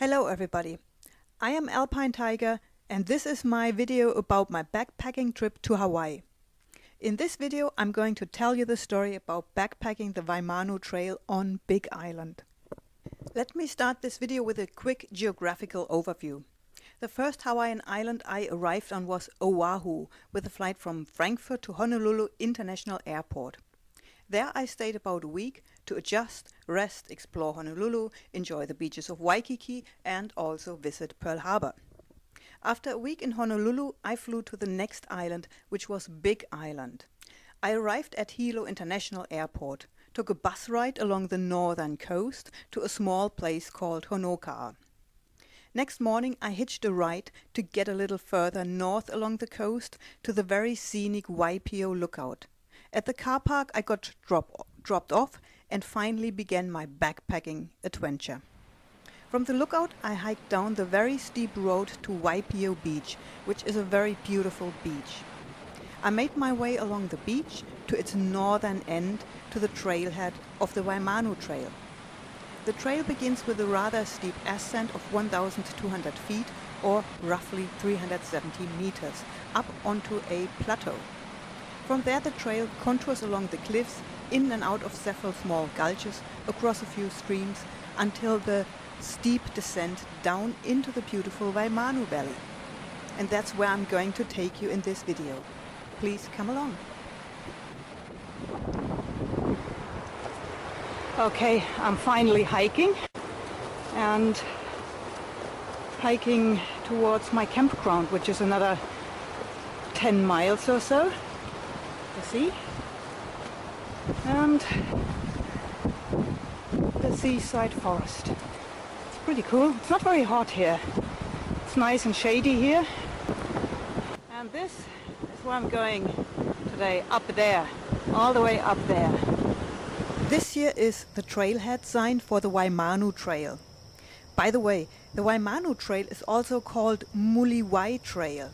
Hello everybody, I am Alpine Tiger and this is my video about my backpacking trip to Hawaii. In this video I'm going to tell you the story about backpacking the Waimanu Trail on Big Island. Let me start this video with a quick geographical overview. The first Hawaiian island I arrived on was Oahu, with a flight from Frankfurt to Honolulu International Airport. There I stayed about a week to adjust, rest, explore Honolulu, enjoy the beaches of Waikiki and also visit Pearl Harbor. After a week in Honolulu, I flew to the next island, which was Big Island. I arrived at Hilo International Airport, took a bus ride along the northern coast to a small place called Honoka'a. Next morning I hitched a ride to get a little further north along the coast to the very scenic Waipio lookout. At the car park I got dropped off and finally began my backpacking adventure. From the lookout I hiked down the very steep road to Waipio Beach, which is a very beautiful beach. I made my way along the beach to its northern end to the trailhead of the Waimanu Trail. The trail begins with a rather steep ascent of 1,200 feet or roughly 370 meters up onto a plateau. From there the trail contours along the cliffs, in and out of several small gulches, across a few streams, until the steep descent down into the beautiful Waimanu Valley. And that's where I'm going to take you in this video. Please come along. Okay, I'm finally hiking towards my campground, which is another 10 miles or so. The sea and the seaside forest. It's pretty cool. It's not very hot here. It's nice and shady here. And this is where I'm going today, up there, all the way up there. This here is the trailhead sign for the Waimanu Trail. By the way, the Waimanu Trail is also called Muliwai Trail.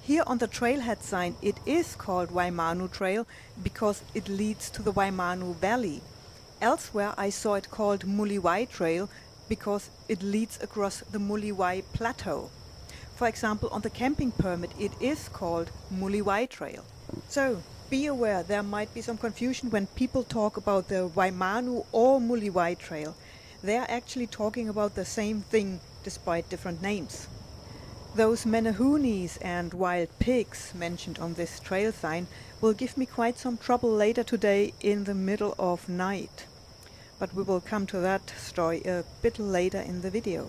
Here on the trailhead sign it is called Waimanu Trail because it leads to the Waimanu Valley. Elsewhere I saw it called Muliwai Trail because it leads across the Muliwai Plateau. For example, on the camping permit it is called Muliwai Trail. So be aware there might be some confusion when people talk about the Waimanu or Muliwai Trail. They are actually talking about the same thing despite different names. Those menahunis and wild pigs mentioned on this trail sign will give me quite some trouble later today in the middle of night. But we will come to that story a bit later in the video.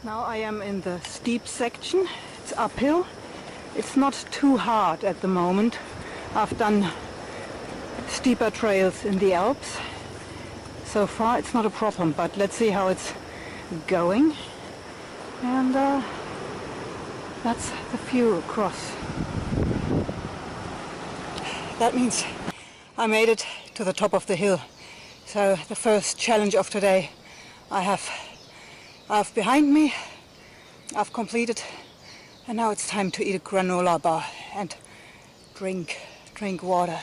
Now I am in the steep section. It's uphill. It's not too hard at the moment. I've done steeper trails in the Alps. So far it's not a problem, but let's see how it's going. And that's the view across. That means I made it to the top of the hill. So the first challenge of today I have behind me. I've completed, and now it's time to eat a granola bar and drink water.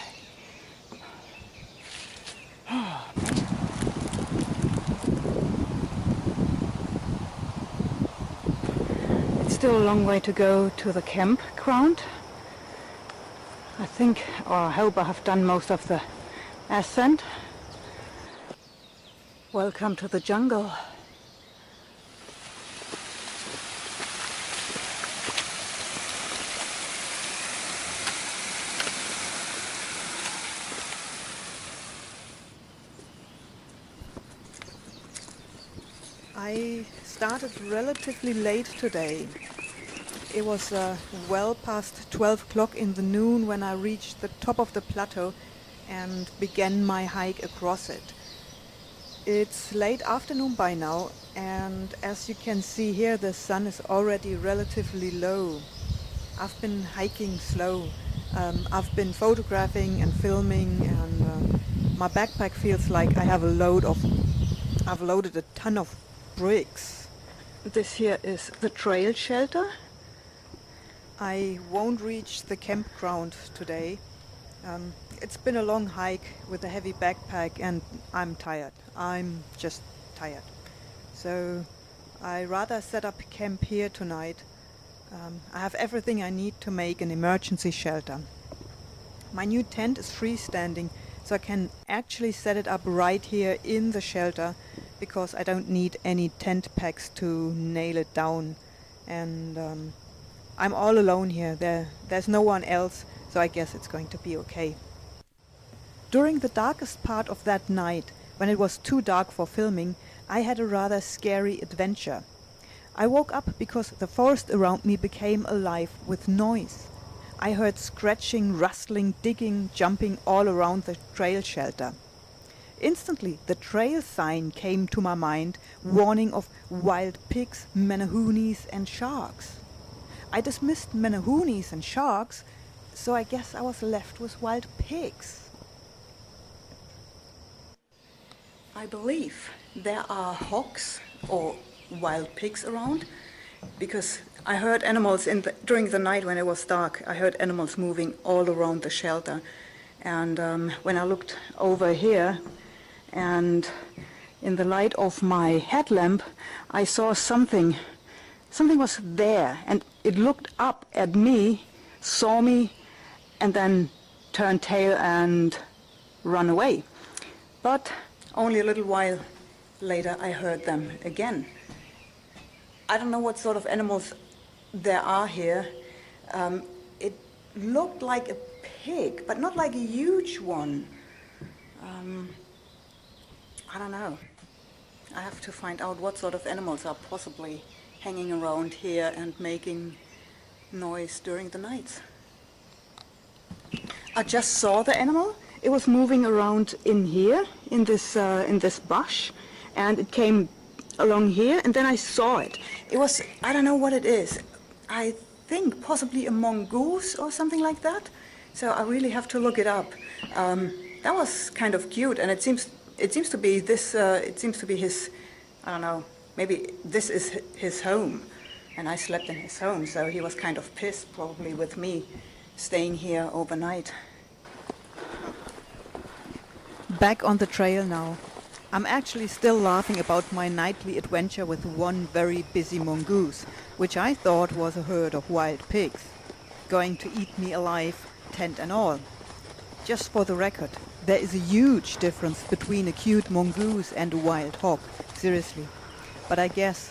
Still a long way to go to the campground. I think, or I hope I have done most of the ascent. Welcome to the jungle. I started relatively late today. It was well past 12 o'clock in the noon when I reached the top of the plateau and began my hike across it. It's late afternoon by now, and as you can see here the sun is already relatively low. I've been hiking slow. I've been photographing and filming, and my backpack feels like I've loaded a ton of bricks. This here is the trail shelter. I won't reach the campground today. It's been a long hike with a heavy backpack and I'm tired. I'm just tired. So I rather set up camp here tonight. I have everything I need to make an emergency shelter. My new tent is freestanding, so I can actually set it up right here in the shelter because I don't need any tent pegs to nail it down. And I'm all alone here. There's no one else, so I guess it's going to be okay. During the darkest part of that night, when it was too dark for filming, I had a rather scary adventure. I woke up because the forest around me became alive with noise. I heard scratching, rustling, digging, jumping all around the trail shelter. Instantly, the trail sign came to my mind, warning of wild pigs, menahunis and sharks. I dismissed menahunis and sharks, so I guess I was left with wild pigs. I believe there are hogs or wild pigs around, because I heard animals during the night when it was dark. I heard animals moving all around the shelter, and when I looked over here and in the light of my headlamp I saw something was there, and it looked up at me, saw me, and then turned tail and ran away. But only a little while later I heard them again. I don't know what sort of animals there are here. It looked like a pig, but not like a huge one. I don't know. I have to find out what sort of animals are possibly hanging around here and making noise during the nights. I just saw the animal. It was moving around in here, in this bush, and it came along here, and then I saw it. It was, I don't know what it is. I think possibly a mongoose or something like that. So I really have to look it up. That was kind of cute, and it seems to be this. It seems to be his. I don't know. Maybe this is his home, and I slept in his home, so he was kind of pissed probably with me staying here overnight. Back on the trail now. I'm actually still laughing about my nightly adventure with one very busy mongoose, which I thought was a herd of wild pigs, going to eat me alive, tent and all. Just for the record, there is a huge difference between a cute mongoose and a wild hog, seriously. But I guess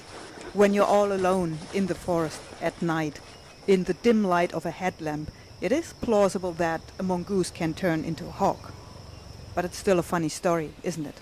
when you're all alone in the forest at night, in the dim light of a headlamp, it is plausible that a mongoose can turn into a hog. But it's still a funny story, isn't it?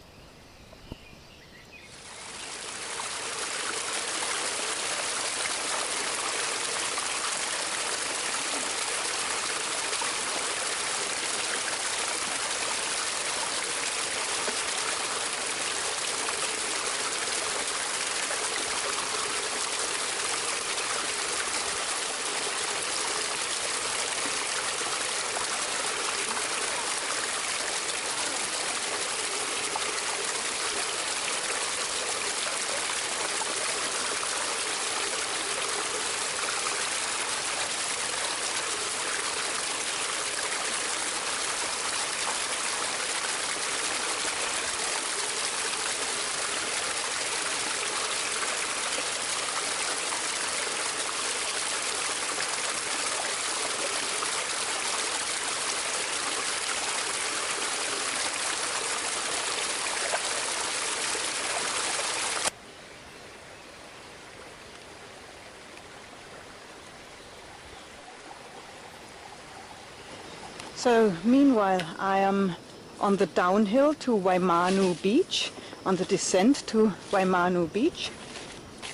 So meanwhile, I am on the downhill to Waimanu Beach, on the descent to Waimanu Beach,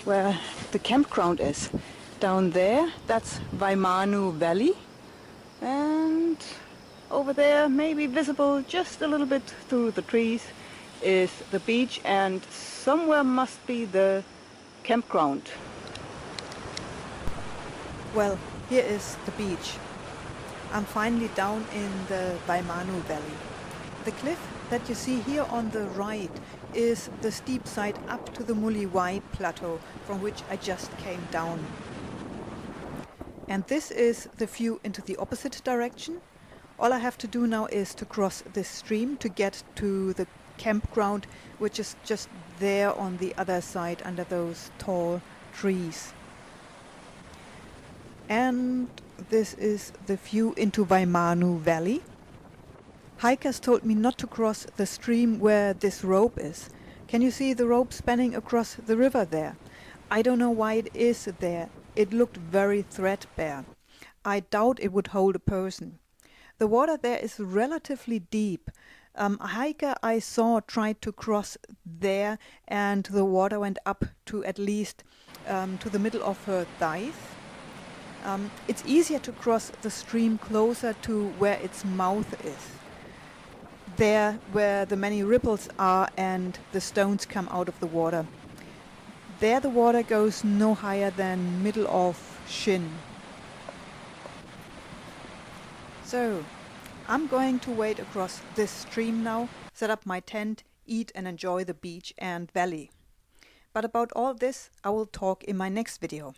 where the campground is. Down there, that's Waimanu Valley, and over there, maybe visible just a little bit through the trees, is the beach, and somewhere must be the campground. Well, here is the beach. I'm finally down in the Waimanu Valley. The cliff that you see here on the right is the steep side up to the Muliwai plateau from which I just came down. And this is the view into the opposite direction. All I have to do now is to cross this stream to get to the campground, which is just there on the other side under those tall trees. And this is the view into Waimanu Valley. Hikers told me not to cross the stream where this rope is. Can you see the rope spanning across the river there? I don't know why it is there. It looked very threadbare. I doubt it would hold a person. The water there is relatively deep. A hiker I saw tried to cross there and the water went up to at least to the middle of her thighs. It's easier to cross the stream closer to where its mouth is. There where the many ripples are and the stones come out of the water. There the water goes no higher than middle of shin. So I'm going to wade across this stream now, set up my tent, eat and enjoy the beach and valley. But about all this I will talk in my next video.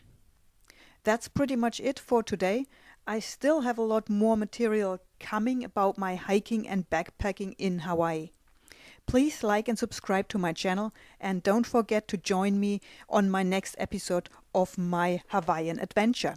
That's pretty much it for today. I still have a lot more material coming about my hiking and backpacking in Hawaii. Please like and subscribe to my channel and don't forget to join me on my next episode of my Hawaiian adventure.